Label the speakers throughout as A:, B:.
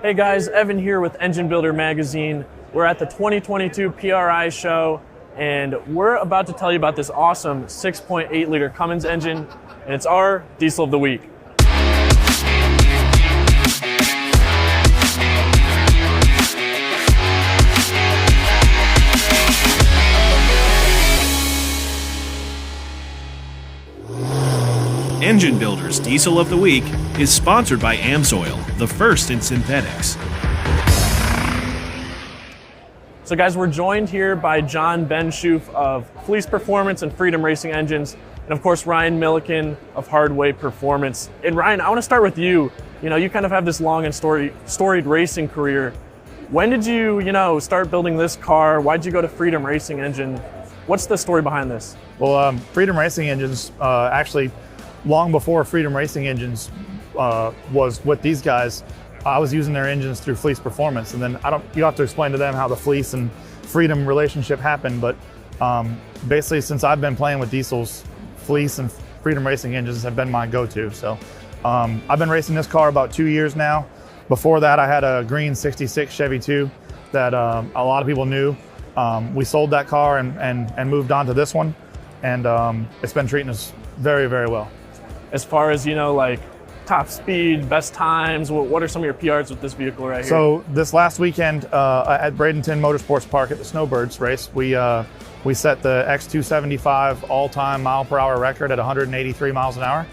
A: Hey guys, Evan here with Engine Builder Magazine. We're at the 2022 PRI show, and we're about to tell you about this awesome 6.8 liter Cummins engine, and it's our Diesel of the Week.
B: Engine Builder's Diesel of the Week is sponsored by AMSOIL, the first in synthetics.
A: So guys, we're joined here by John Benschoof of Fleece Performance and Freedom Racing Engines, and of course Ryan Milliken of Hardway Performance. And Ryan, I want to start with you. You know, you kind of have this long and storied racing career. When did you, start building this car? Why'd you go to Freedom Racing Engine? What's the story behind this?
C: Well, Freedom Racing Engines, actually, long before Freedom Racing Engines was with these guys, I was using their engines through Fleece Performance. And then you have to explain to them how the Fleece and Freedom relationship happened. But basically, since I've been playing with diesels, Fleece and Freedom Racing engines have been my go-to. So I've been racing this car about 2 years now. Before that, I had a green 66 Chevy 2 that a lot of people knew. We sold that car and moved on to this one. And it's been treating us very, very well.
A: As far as, like top speed, best times, what are some of your PRs with this vehicle right here?
C: So this last weekend at Bradenton Motorsports Park at the Snowbirds race, we set the X275 all-time mile-per-hour record at 183 miles an hour.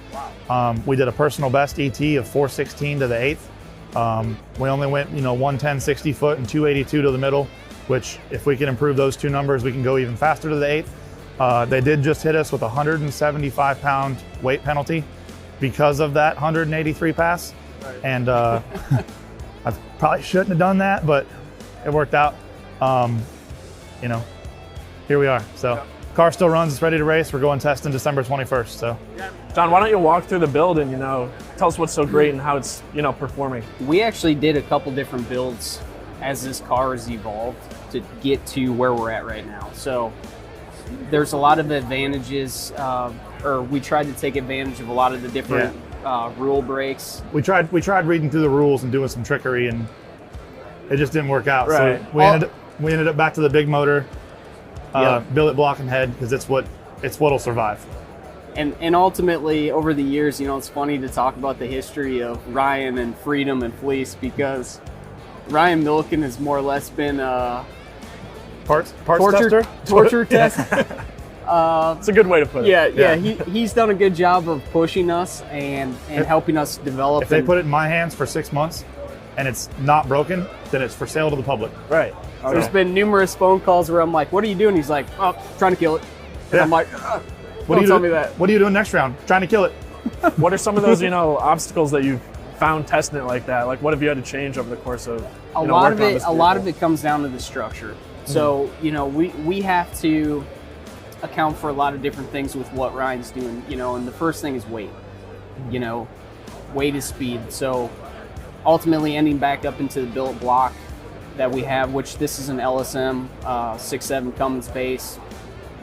C: Wow. We did a personal best ET of 416 to the eighth. We only went, 110 60 foot and 282 to the middle, which if we can improve those two numbers, we can go even faster to the eighth. They did just hit us with a 175-pound weight penalty because of that 183 pass. Right. And I probably shouldn't have done that, but it worked out. Here we are. So car still runs, it's ready to race. We're going testing December 21st. So,
A: John, why don't you walk through the build and, tell us what's so great and how it's, performing.
D: We actually did a couple different builds as this car has evolved to get to where we're at right now. So there's a lot of advantages, or we tried to take advantage of a lot of the different rule breaks.
C: We tried reading through the rules and doing some trickery, and it just didn't work out.
A: Right.
C: So we ended up back to the big motor, billet block and head, because it's what'll survive.
D: And ultimately, over the years, it's funny to talk about the history of Ryan and Freedom and Fleece, because Ryan Milliken has more or less been
C: Parts
D: torture test.
A: It's a good way to put it.
D: Yeah. He's done a good job of pushing us and helping us develop.
C: If they put it in my hands for 6 months and it's not broken, then it's for sale to the public.
A: Right.
D: Okay. There's been numerous phone calls where I'm like, "What are you doing?" He's like, "Oh, trying to kill it." And I'm like, "Don't tell me that."
C: What are you doing next round? Trying to kill it.
A: What are some of those, obstacles that you've found testing it like that? Like, what have you had to change over the course of
D: a lot of it comes down to the structure. So, we have to account for a lot of different things with what Ryan's doing, and the first thing is weight. Weight is speed. So ultimately ending back up into the billet block that we have, which this is an LSM 6.7 Cummins base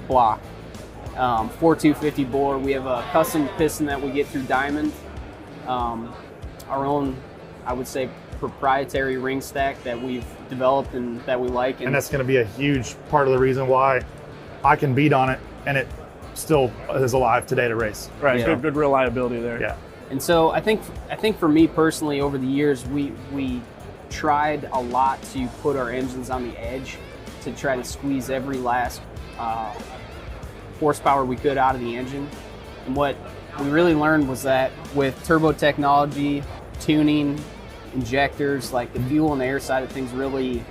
D: block. 4250 bore. We have a custom piston that we get through Diamond. Our own, I would say, proprietary ring stack that we've developed and that we like.
C: And that's going to be a huge part of the reason why I can beat on it and it still is alive today to race.
A: Right, yeah. Good reliability there.
C: Yeah.
D: And so I think for me personally, over the years, we tried a lot to put our engines on the edge to try to squeeze every last horsepower we could out of the engine. And what we really learned was that with turbo technology, tuning, injectors, like the fuel and the air side of things really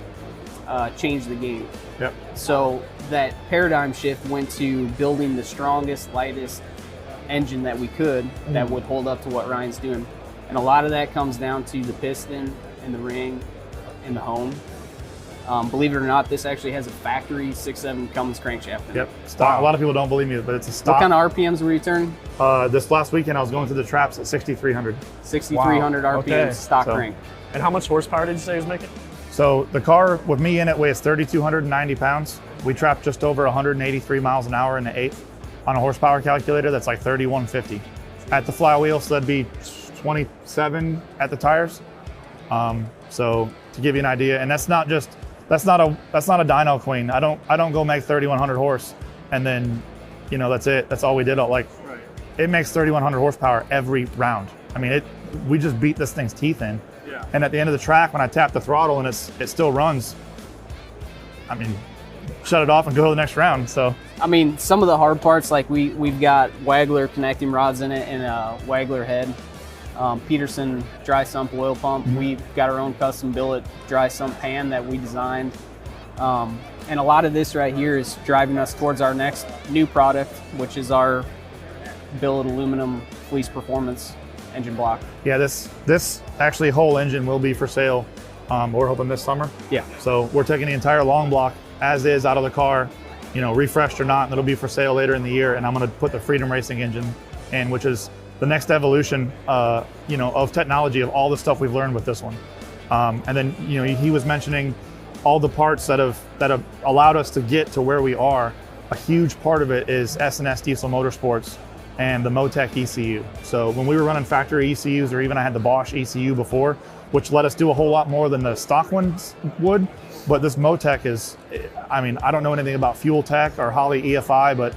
D: changed the game.
C: Yep.
D: So that paradigm shift went to building the strongest, lightest engine that we could that would hold up to what Ryan's doing. And a lot of that comes down to the piston and the ring and the hone. Believe it or not, this actually has a factory 6.7 Cummins crankshaft in it.
C: Yep. Stock. A lot of people don't believe me, but it's a stock.
D: What kind of RPMs were you turning?
C: This last weekend I was going through the traps at 6,300.
D: 6,300 RPMs, stock crank.
A: And how much horsepower did you say it was making?
C: So the car with me in it weighs 3,290 pounds. We trapped just over 183 miles an hour in the eighth. On a horsepower calculator, that's like 3,150. At the flywheel, so that'd be 27 at the tires. So to give you an idea, and that's not a dyno queen. I don't go make 3,100 horse and then, that's it. That's all we did. It makes 3,100 horsepower every round. I mean, we just beat this thing's teeth in.
A: Yeah.
C: And at the end of the track, when I tap the throttle and it still runs, I mean, shut it off and go to the next round. So,
D: I mean, some of the hard parts, like we've got Wagler connecting rods in it and a Wagler head. Peterson dry sump oil pump. We've got our own custom billet dry sump pan that we designed. And a lot of this right here is driving us towards our next new product, which is our billet aluminum Fleece Performance engine block.
C: Yeah, this actually whole engine will be for sale. We're hoping this summer.
D: Yeah.
C: So we're taking the entire long block as is out of the car, refreshed or not, and it'll be for sale later in the year. And I'm going to put the Freedom Racing engine in, which is the next evolution, of technology of all the stuff we've learned with this one. And then, he was mentioning all the parts that have allowed us to get to where we are. A huge part of it is S&S Diesel Motorsports and the Motec ECU. So when we were running factory ECUs, or even I had the Bosch ECU before, which let us do a whole lot more than the stock ones would. But this Motec is, I mean, I don't know anything about Fuel Tech or Holley EFI, but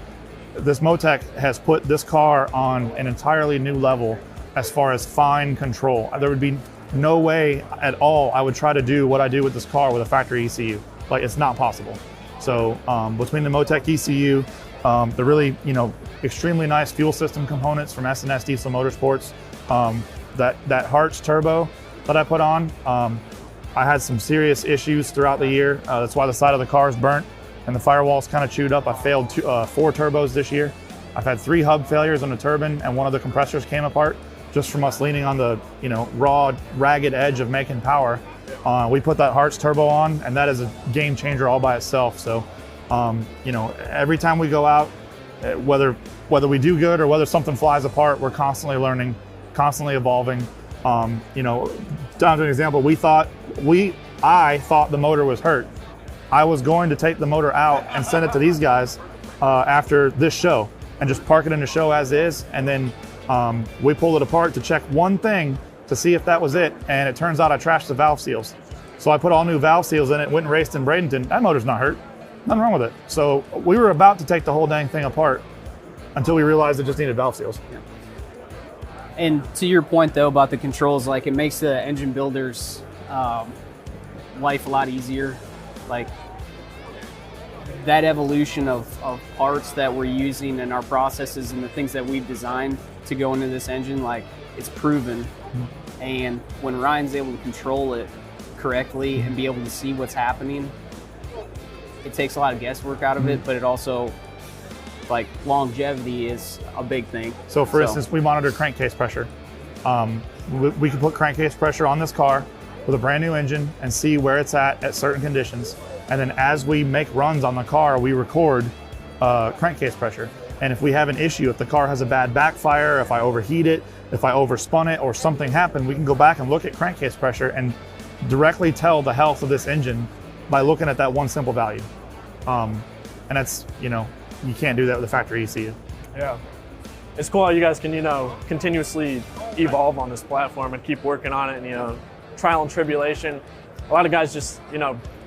C: this Motec has put this car on an entirely new level as far as fine control. There would be no way at all I would try to do what I do with this car with a factory ECU. It's not possible. So between the Motec ECU, the really, extremely nice fuel system components from S&S Diesel Motorsports, that Hartz turbo that I put on, I had some serious issues throughout the year. That's why the side of the car is burnt and the firewall's kind of chewed up. I failed 4 turbos this year. I've had 3 hub failures on the turbine, and one of the compressors came apart just from us leaning on the raw, ragged edge of making power. We put that Hartz turbo on, and that is a game changer all by itself. So, every time we go out, whether we do good or whether something flies apart, we're constantly learning, constantly evolving. Down to an example, I thought the motor was hurt. I was going to take the motor out and send it to these guys after this show and just park it in the show as is. And then we pulled it apart to check one thing to see if that was it. And it turns out I trashed the valve seals. So I put all new valve seals in it, went and raced in Bradenton. That motor's not hurt. Nothing wrong with it. So we were about to take the whole dang thing apart until we realized it just needed valve seals.
D: Yeah. And to your point though about the controls, it makes the engine builder's life a lot easier. That evolution of parts that we're using and our processes and the things that we've designed to go into this engine, it's proven. And when Ryan's able to control it correctly and be able to see what's happening, it takes a lot of guesswork out of it, but it also, longevity is a big thing.
C: So for instance, we monitor crankcase pressure. We can put crankcase pressure on this car with a brand new engine and see where it's at certain conditions. And then as we make runs on the car, we record crankcase pressure. And if we have an issue, if the car has a bad backfire, if I overheat it, if I overspun it or something happened, we can go back and look at crankcase pressure and directly tell the health of this engine by looking at that one simple value. And that's, you can't do that with a factory ECU.
A: Yeah. It's cool how you guys can, continuously evolve on this platform and keep working on it and, trial and tribulation. A lot of guys just,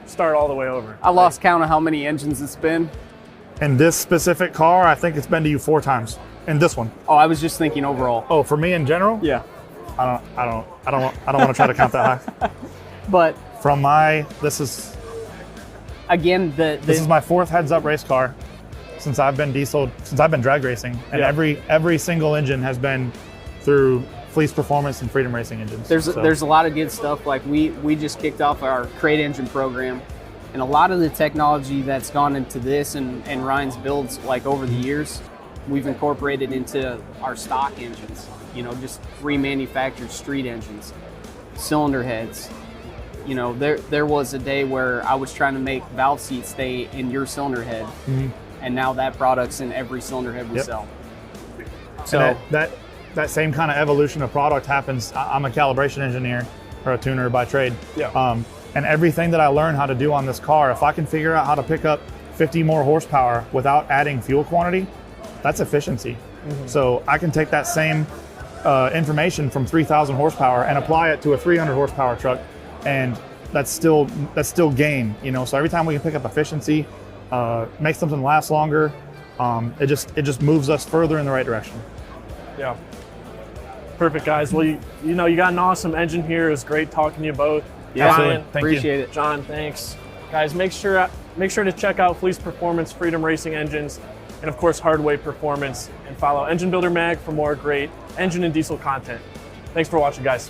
A: start all the way over.
D: I lost count of how many engines it's been.
C: In this specific car, I think it's been to you 4 times. In this one.
D: Oh, I was just thinking overall.
C: Oh, for me in general?
D: Yeah.
C: I don't want to try to count that high.
D: But
C: this is
D: again,
C: this is my 4th heads-up race car since I've been drag racing, and every single engine has been through Fleece Performance and Freedom Racing engines.
D: There's a lot of good stuff. We just kicked off our crate engine program, and a lot of the technology that's gone into this and Ryan's builds over the years, we've incorporated into our stock engines. Just remanufactured street engines, cylinder heads. There was a day where I was trying to make valve seats stay in your cylinder head, and now that product's in every cylinder head we sell. So
C: and that same kind of evolution of product happens. I'm a calibration engineer or a tuner by trade.
A: Yeah.
C: And everything that I learned how to do on this car, if I can figure out how to pick up 50 more horsepower without adding fuel quantity, that's efficiency. So I can take that same information from 3,000 horsepower and apply it to a 300 horsepower truck, and that's still gain. So every time we can pick up efficiency, make something last longer, it just moves us further in the right direction.
A: Yeah. Perfect, guys. Well, you got an awesome engine here. It was great talking to you both.
D: Yeah,
A: Ryan,
C: Thank you.
D: appreciate it.
A: John, thanks. Guys, make sure to check out Fleece Performance, Freedom Racing Engines, and of course Hardway Performance, and follow Engine Builder Mag for more great engine and diesel content. Thanks for watching, guys.